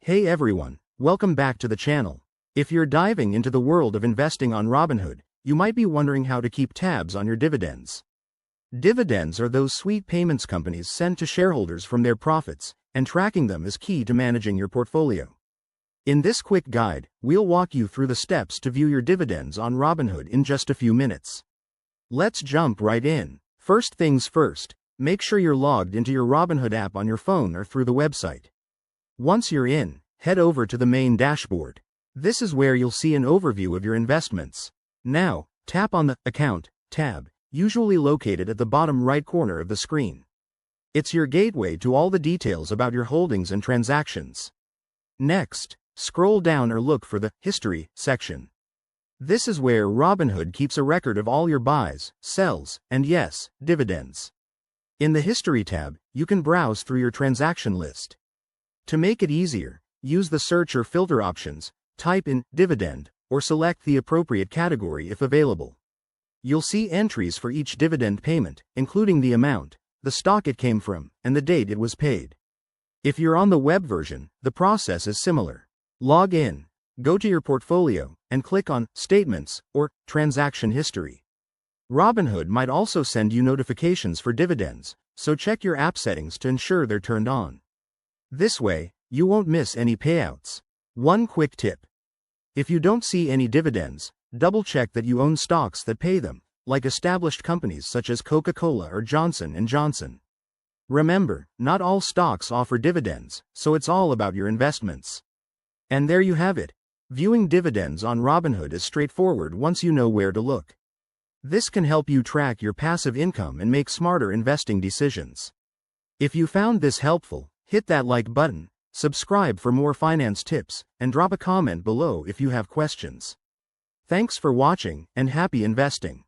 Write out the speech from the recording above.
Hey everyone, welcome back to the channel. If you're diving into the world of investing on Robinhood, you might be wondering how to keep tabs on your dividends. Dividends are those sweet payments companies send to shareholders from their profits, and tracking them is key to managing your portfolio. In this quick guide, we'll walk you through the steps to view your dividends on Robinhood in just a few minutes. Let's jump right in. First things first, make sure you're logged into your Robinhood app on your phone or through the website. Once you're in, head over to the main dashboard. This is where you'll see an overview of your investments. Now, tap on the Account tab, usually located at the bottom right corner of the screen. It's your gateway to all the details about your holdings and transactions. Next, scroll down or look for the History section. This is where Robinhood keeps a record of all your buys, sells, and yes, dividends. In the History tab, you can browse through your transaction list. To make it easier, use the search or filter options, type in dividend, or select the appropriate category if available. You'll see entries for each dividend payment, including the amount, the stock it came from, and the date it was paid. If you're on the web version, the process is similar. Log in, go to your portfolio, and click on Statements or Transaction History. Robinhood might also send you notifications for dividends, so check your app settings to ensure they're turned on. This way, you won't miss any payouts. One quick tip. If you don't see any dividends, double-check that you own stocks that pay them, like established companies such as Coca-Cola or Johnson & Johnson. Remember, not all stocks offer dividends, so it's all about your investments. And there you have it. Viewing dividends on Robinhood is straightforward once you know where to look. This can help you track your passive income and make smarter investing decisions. If you found this helpful, hit that like button, subscribe for more finance tips, and drop a comment below if you have questions. Thanks for watching, and happy investing.